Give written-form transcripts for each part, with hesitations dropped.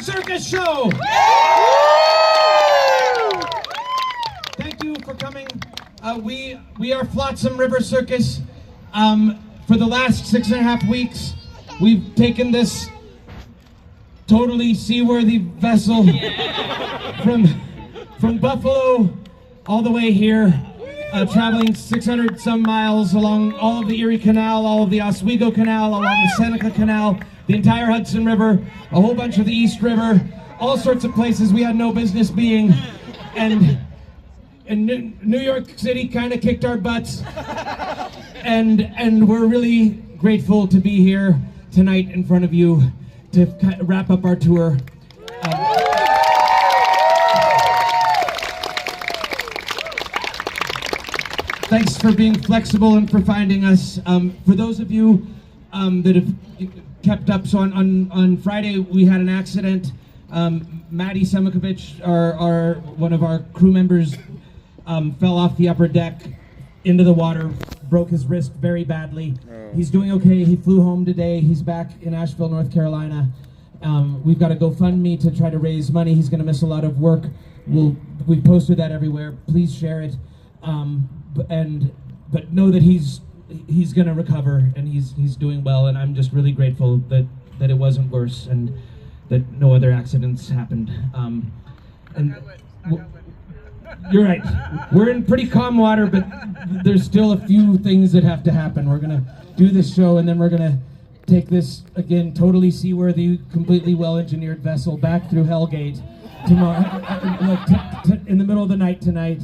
Circus show. Thank you for coming. We are Flotsam River Circus. For the last 6.5 weeks, we've taken this totally seaworthy vessel from Buffalo all the way here, traveling 600 some miles along all of the Erie Canal, all of the Oswego Canal, along the Seneca Canal, the entire Hudson River, a whole bunch of the East River, all sorts of places we had no business being, and New York City kind of kicked our butts, and we're really grateful to be here tonight in front of you to wrap up our tour. Thanks for being flexible and for finding us. For those of you that have kept up, so on Friday we had an accident. Maddie Semakovich, our one of our crew members, fell off the upper deck into the water, broke his wrist very badly. He's doing okay. He flew home today. He's back in Asheville, North Carolina. We've got a GoFundMe to try to raise money. He's going to miss a lot of work. We've posted that everywhere. Please share it. But know that he's going to recover, and he's doing well. And I'm just really grateful that it wasn't worse and that no other accidents happened. You're right. We're in pretty calm water, but there's still a few things that have to happen. We're going to do this show, and then we're going to take this, again, totally seaworthy, completely well-engineered vessel back through Hellgate tomorrow, in the middle of the night tonight,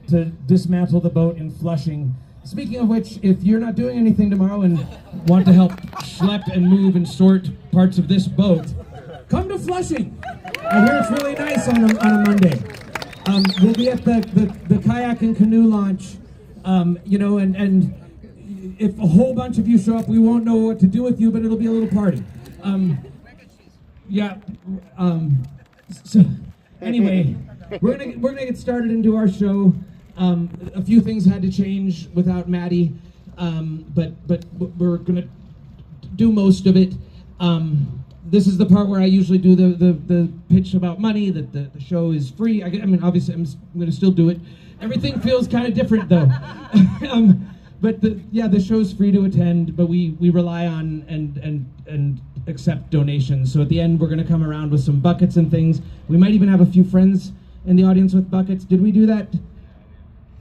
to dismantle the boat in Flushing. Speaking of which, if you're not doing anything tomorrow and want to help schlep and move and sort parts of this boat, come to Flushing. I hear it's really nice on a Monday. We'll be at the kayak and canoe launch, and if a whole bunch of you show up, we won't know what to do with you, but it'll be a little party. So anyway, we're gonna get started into our show. A few things had to change without Maddie, but we're gonna do most of it. This is the part where I usually do the pitch about money, that the show is free. I mean, obviously, I'm going to still do it. Everything feels kind of different, though. But the show's free to attend, but we rely on and accept donations. So at the end, we're going to come around with some buckets and things. We might even have a few friends in the audience with buckets. Did we do that?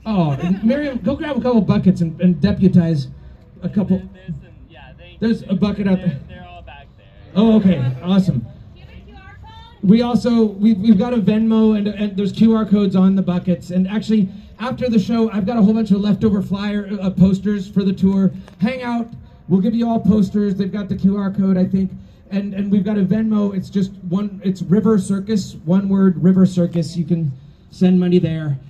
Oh, and Miriam, go grab a couple buckets and deputize a couple. There's a bucket out there. Oh, okay, awesome. We also, we've got a Venmo, and there's QR codes on the buckets. And actually, after the show, I've got a whole bunch of leftover posters for the tour. Hang out, we'll give you all posters. They've got the QR code, I think. And we've got a Venmo, it's just it's River Circus, one word, River Circus. You can send money there.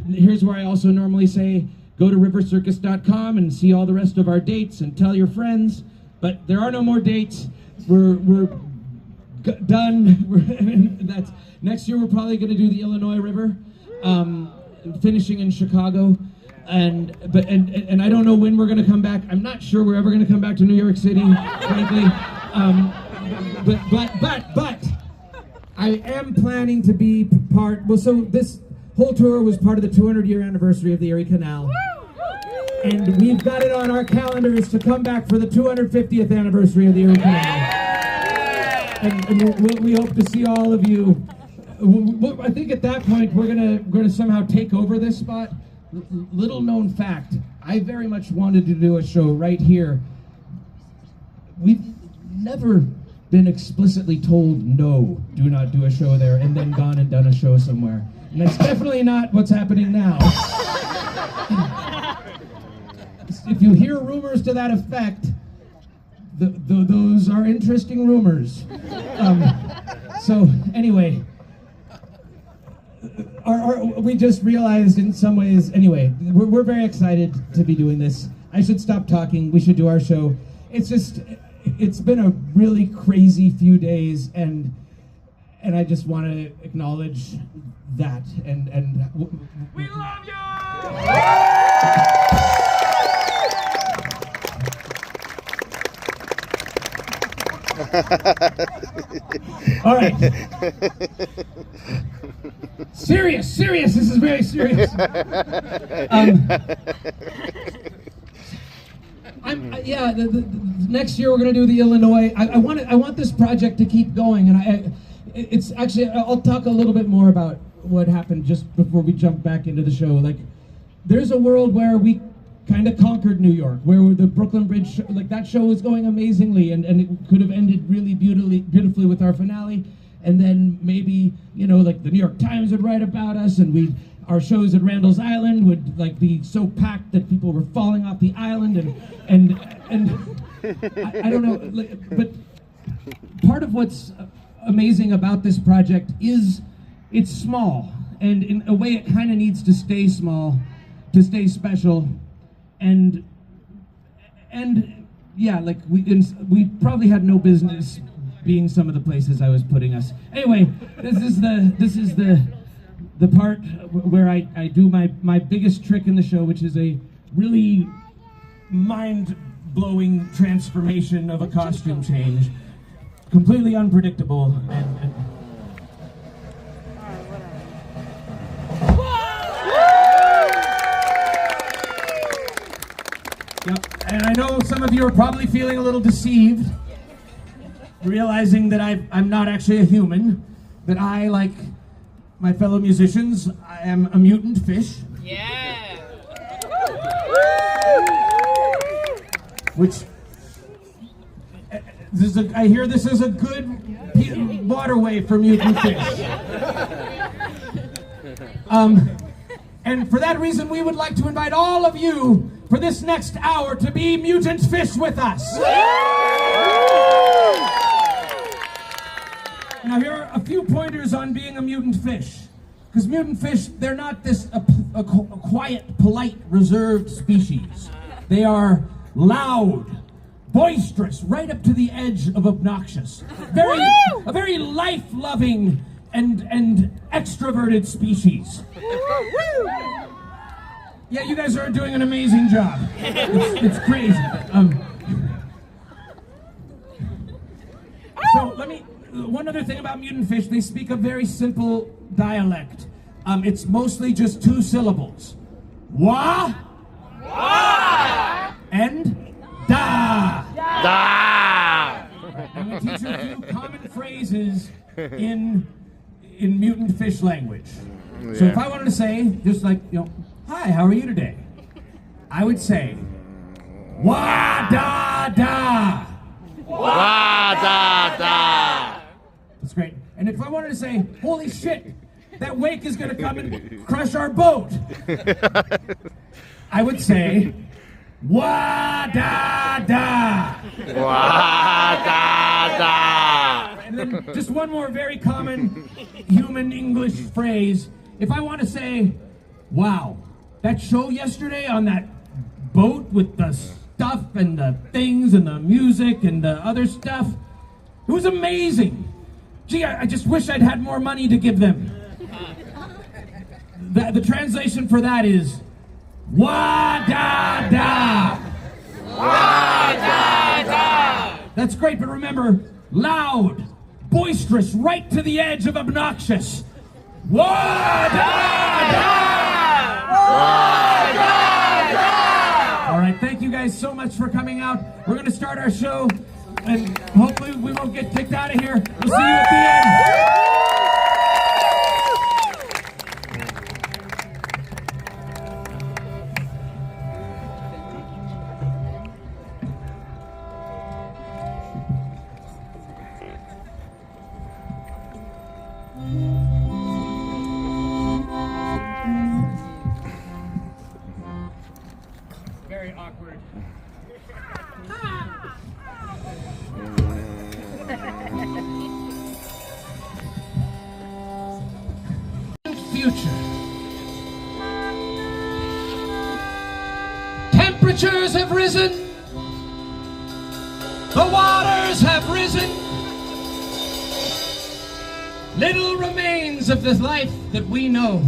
Here's where I also normally say, go to rivercircus.com and see all the rest of our dates and tell your friends. But there are no more dates. We're done. That's next year. We're probably going to do the Illinois River, finishing in Chicago, and I don't know when we're going to come back. I'm not sure we're ever going to come back to New York City, frankly. But I am planning to be part. Well, so this whole tour was part of the 200-year anniversary of the Erie Canal. And we've got it on our calendars to come back for the 250th anniversary of the Erie Canal. And we hope to see all of you. I think at that point we're gonna somehow take over this spot. Little known fact, I very much wanted to do a show right here. We've never been explicitly told no, do not do a show there, and then gone and done a show somewhere. And that's definitely not what's happening now. If you hear rumors to that effect, those are interesting rumors. So anyway, we just realized in some ways, anyway, we're very excited to be doing this. I should stop talking. We should do our show. It's been a really crazy few days, and I just want to acknowledge that. And we love you! All right. Serious. This is very serious. The next year we're going to do the Illinois. I want this project to keep going, and it's actually, I'll talk a little bit more about what happened just before we jump back into the show. Like, there's a world where we kind of conquered New York, where the Brooklyn Bridge, that show was going amazingly, and it could have ended really beautifully with our finale, and then maybe, the New York Times would write about us, and our shows at Randall's Island would be so packed that people were falling off the island, and I don't know, but part of what's amazing about this project is it's small, and in a way it kind of needs to stay small to stay special. And yeah, we probably had no business being some of the places I was putting us. Anyway, this is the part where I do my biggest trick in the show, which is a really mind-blowing transformation of a costume change. completely unpredictable. And yep. And I know some of you are probably feeling a little deceived, realizing that I'm not actually a human, that I, like my fellow musicians, I am a mutant fish. Yeah. Which, I hear this is a good waterway for mutant fish. And for that reason, we would like to invite all of you for this next hour to be mutant fish with us. Now, here are a few pointers on being a mutant fish. Because mutant fish, they're not this a quiet, polite, reserved species. They are loud, boisterous, right up to the edge of obnoxious. A very life-loving and extroverted species. Yeah, you guys are doing an amazing job. It's crazy. So one other thing about mutant fish, they speak a very simple dialect. It's mostly just 2 syllables. Wah. Wah. And da. Da. I'm going to teach you a few common phrases in mutant fish language. Yeah. So if I wanted to say, just like, hi, how are you today? I would say, wah da da. Wah da da. That's great. And if I wanted to say, holy shit, that wake is going to come and crush our boat, I would say, wah da da. Wah da da. And then just one more very common human English phrase. If I want to say, wow, that show yesterday on that boat with the stuff and the things and the music and the other stuff, it was amazing. Gee, I just wish I'd had more money to give them. The translation for that is, wah da da. Wah da da. That's great, but remember, loud, boisterous, right to the edge of obnoxious. Wah da da. Wah da da. All right, thank you guys so much for coming out. We're going to start our show, and hopefully we won't get kicked out of here. We'll see you at the end. Very awkward. Future. Temperatures have risen. The waters have risen. Little remains of the life that we know.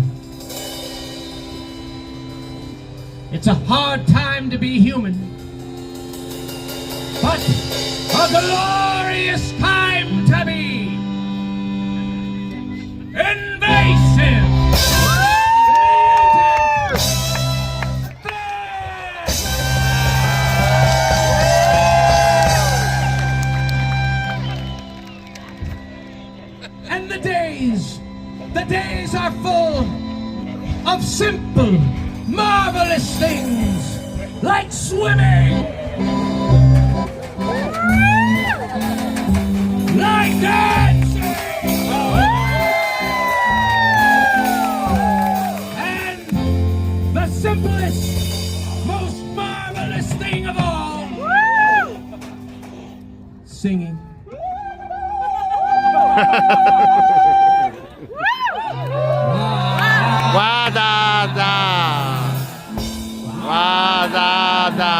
It's a hard time to be human, but a glorious time to be invasive. And the days are full of simple, marvelous things like swimming, like dancing, and the simplest, most marvelous thing of all, singing. Wah da da. Wah da da.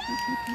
เ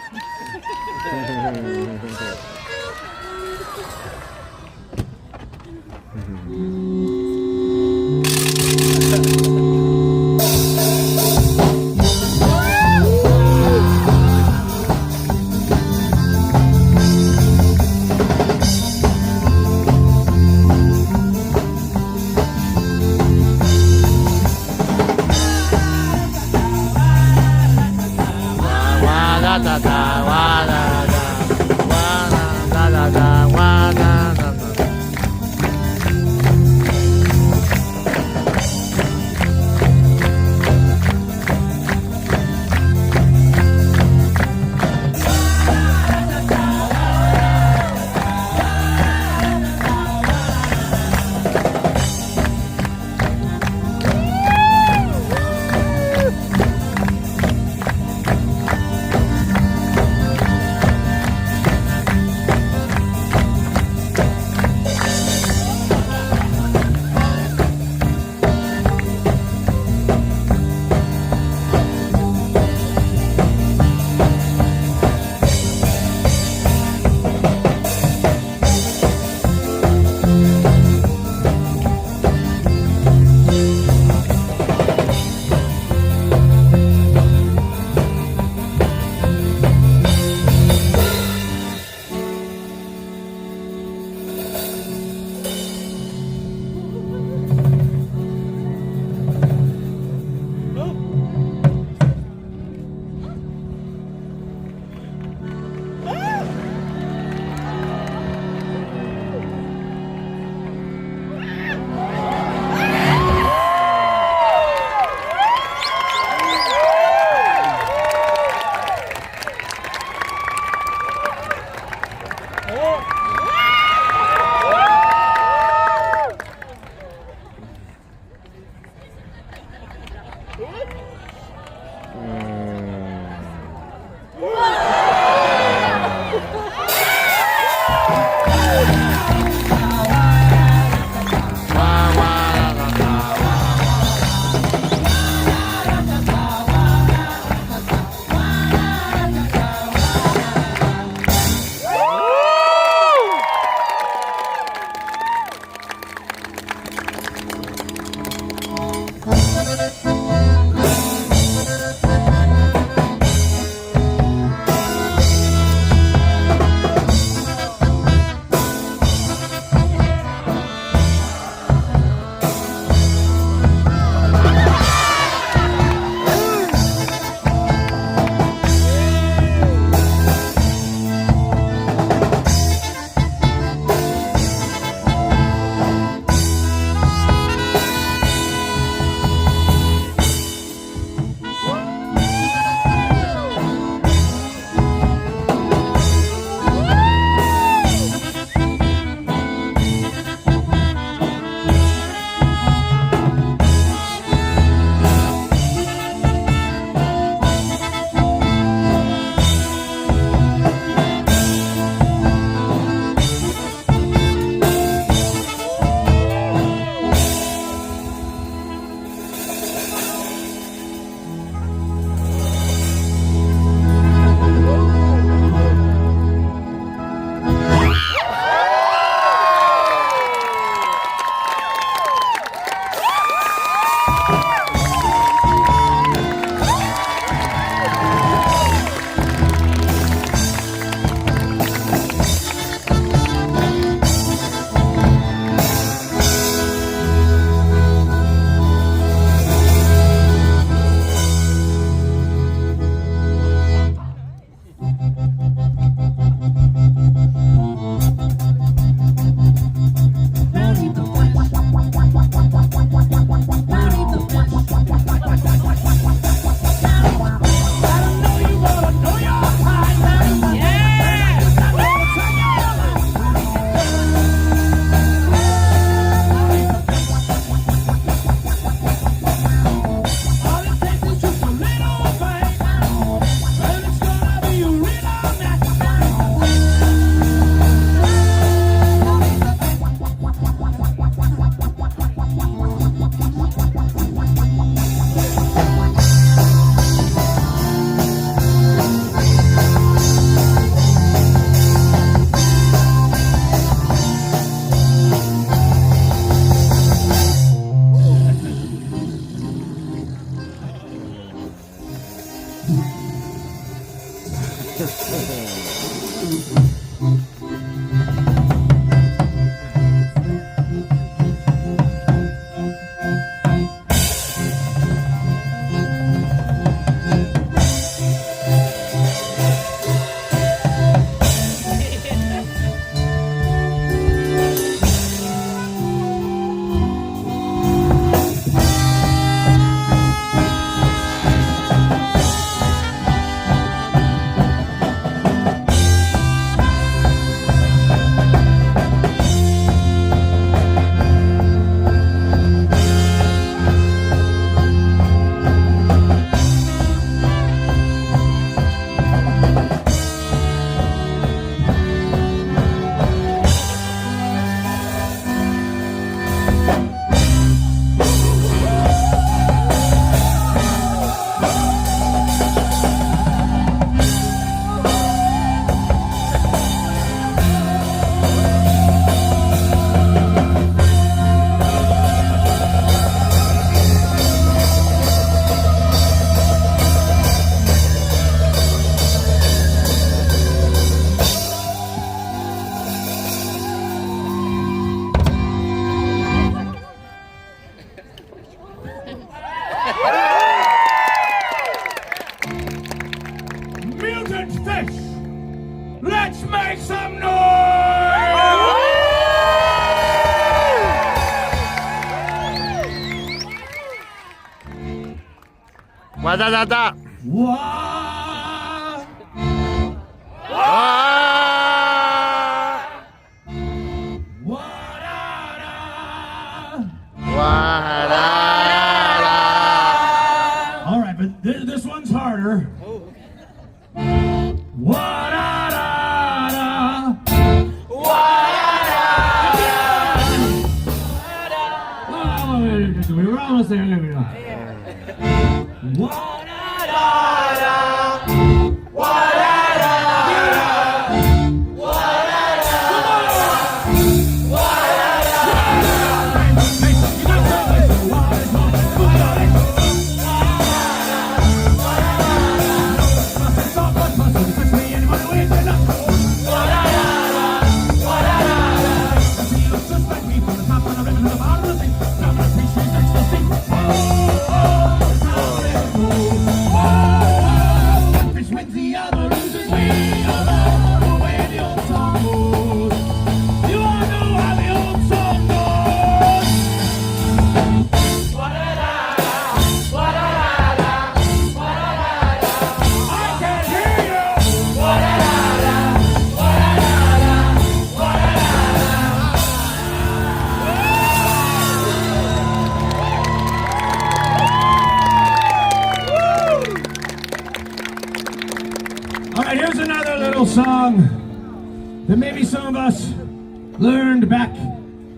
Mutant fish! Let's make some noise! Wa-da-da-da. Wah! Wa-da-da! Wa-da-da-da. All right, but this one's harder. Wa-da-da-da! Wa-da-da-da! We're almost there. Wa-da-da-da! All right, here's another little song that maybe some of us learned back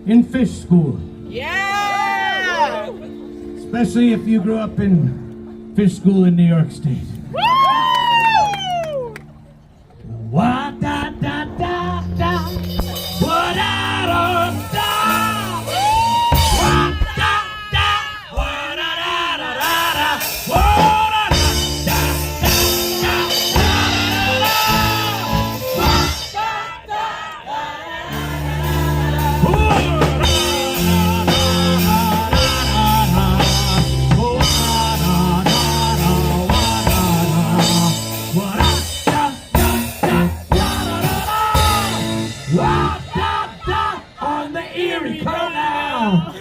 in fish school. Yeah! Especially if you grew up in fish school in New York State. Woo! Wa da da da da. Wa da da da. Wa da da. Wa da da da da da. Wa da da da da da. Wa da da da on the Erie Canal.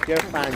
You're fun.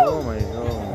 Oh my god.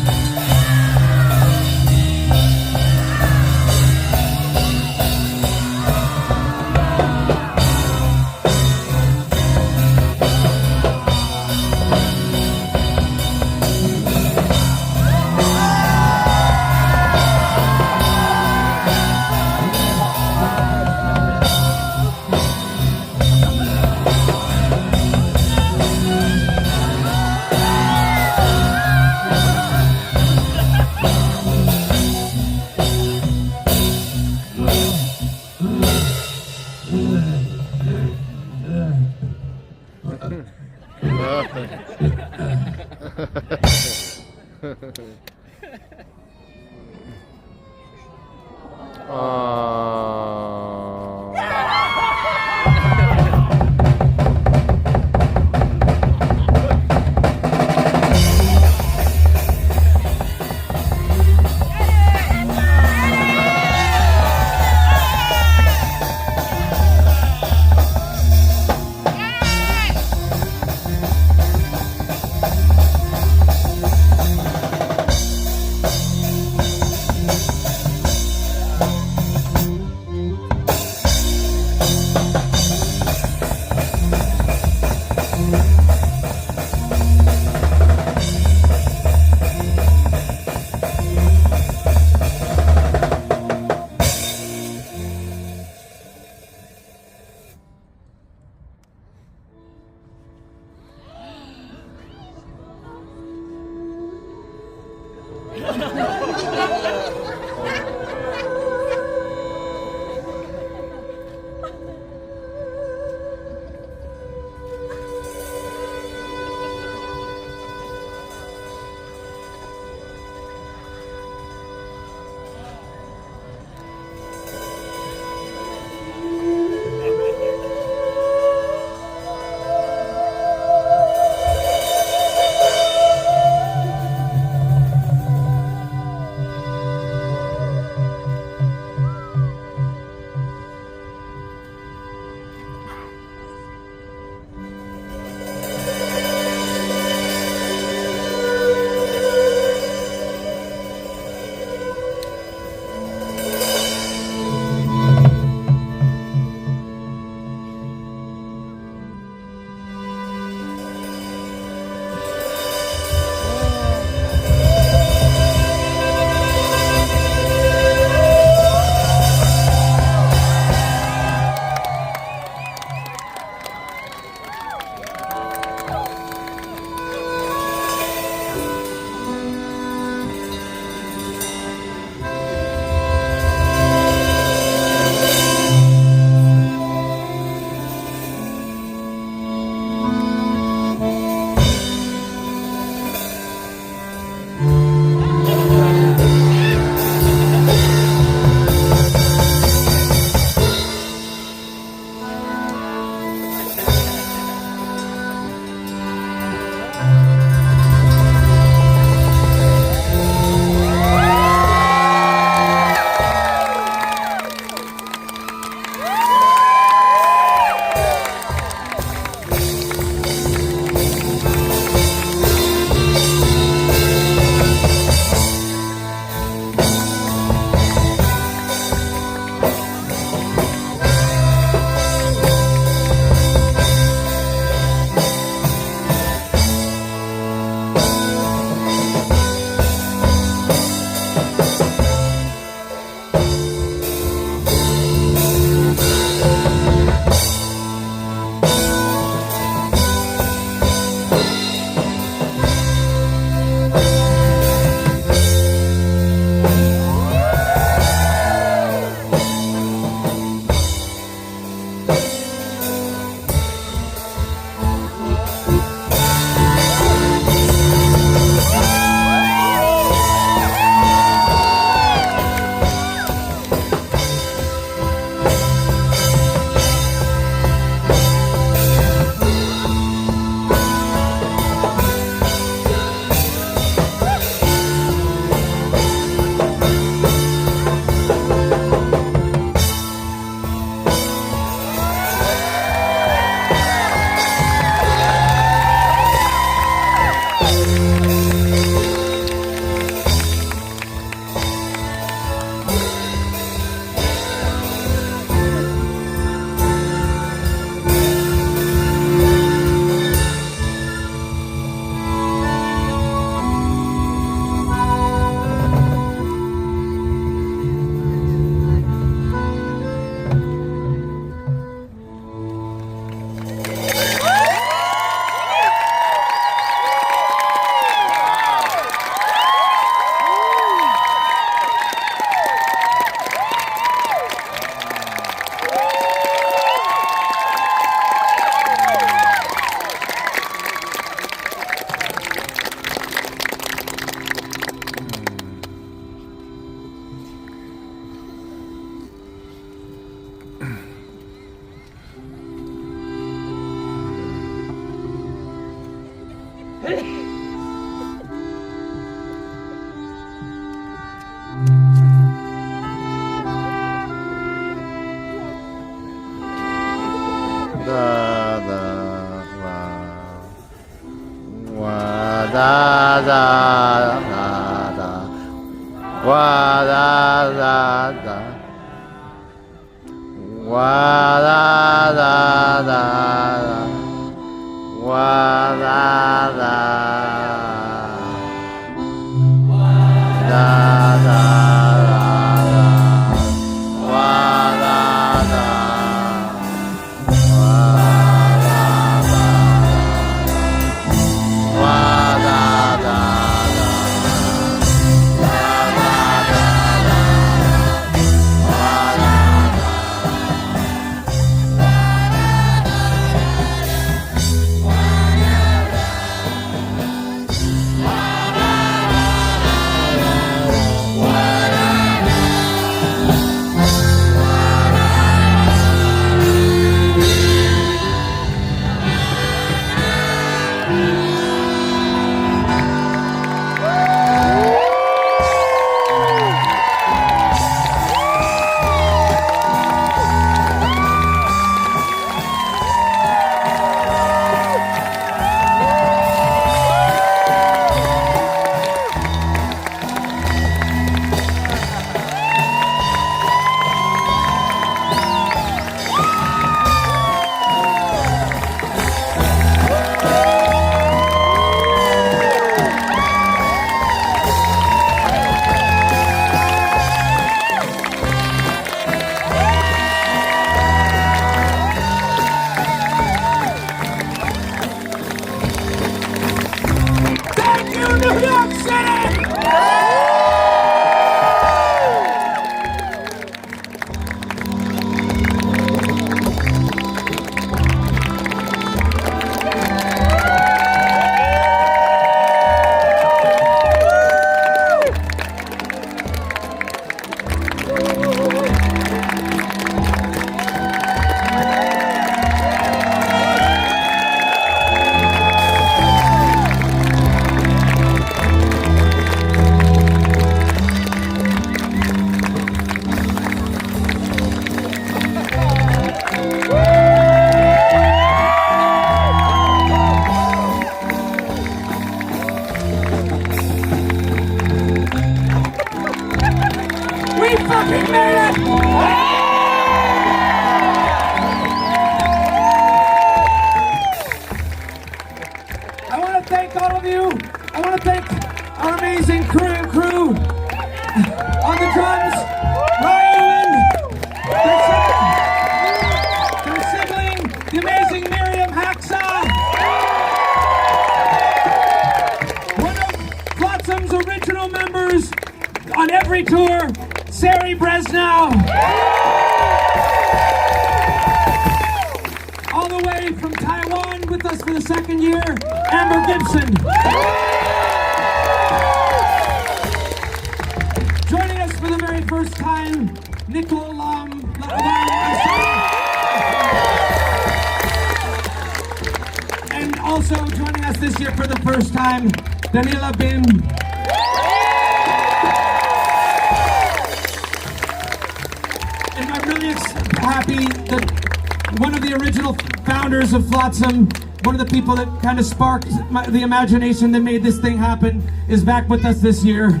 Of Flotsam, one of the people that kind of sparked the imagination that made this thing happen, is back with us this year.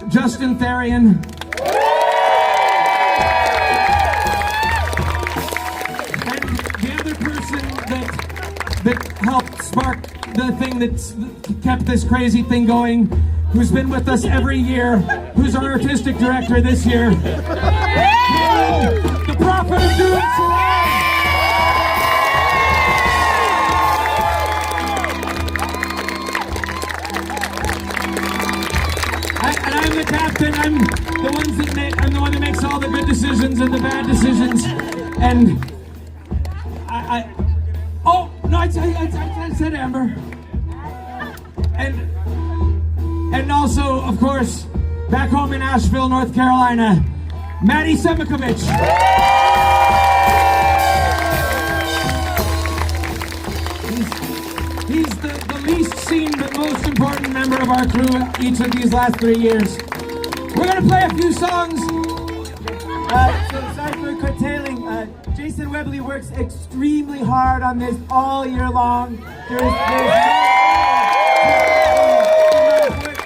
Justin Therian. And the other person that helped spark the thing that's kept this crazy thing going, who's been with us every year, who's our artistic director this year. The Prophet of Doom. Captain, I'm the one that makes all the good decisions and the bad decisions, and I said Amber, and also, of course, back home in Asheville, North Carolina, Maddie Semikovich. He's the least seen but most important member of our crew each of these last 3 years. We're going to play a few songs. So sorry for curtailing But Jason Webley works extremely hard on this all year long. There's no work that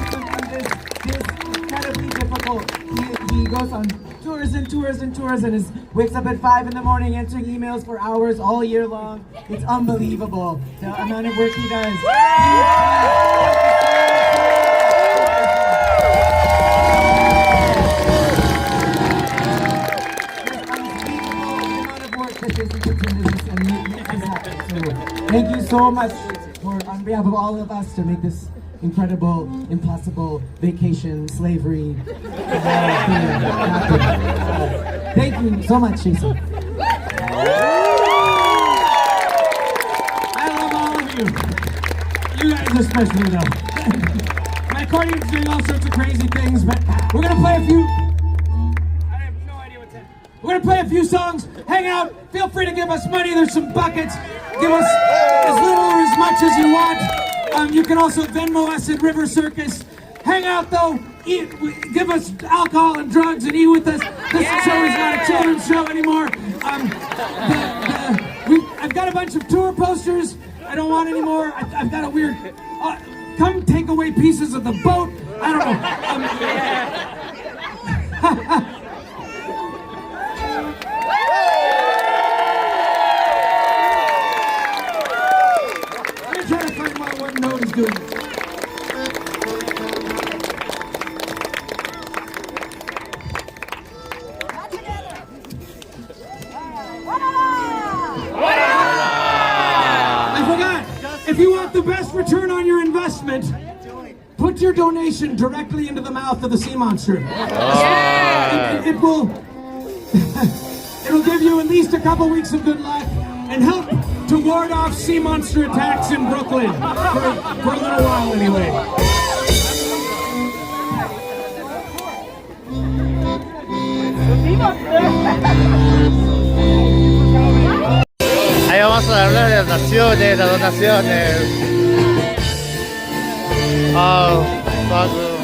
goes into this incredibly difficult. He goes on tours and tours and tours and wakes up at 5 in the morning answering emails for hours all year long. It's unbelievable the amount of work he does. Thank you so much on behalf of all of us to make this incredible, impossible vacation, slavery. Thank you so much, Jason. I love all of you. You guys especially though. My accordion's doing all sorts of crazy things, but we're gonna play a few. I have no idea what's happening. We're gonna play a few songs. Hang out. Feel free to give us money. There's some buckets. Give us as little or as much as you want. You can also Venmo us at River Circus. Hang out though. Give us alcohol and drugs and eat with us. This show is not a children's show anymore. I've got a bunch of tour posters. I don't want any more. I've got a weird. Come take away pieces of the boat. I don't know. What note is doing. I forgot. If you want the best return on your investment, put your donation directly into the mouth of the sea monster. It will. It'll give you at least a couple weeks of good luck and help to ward off sea monster attacks in Brooklyn for a little while anyway. Ahí vamos a darle las donaciones, las donaciones. Oh, fuck.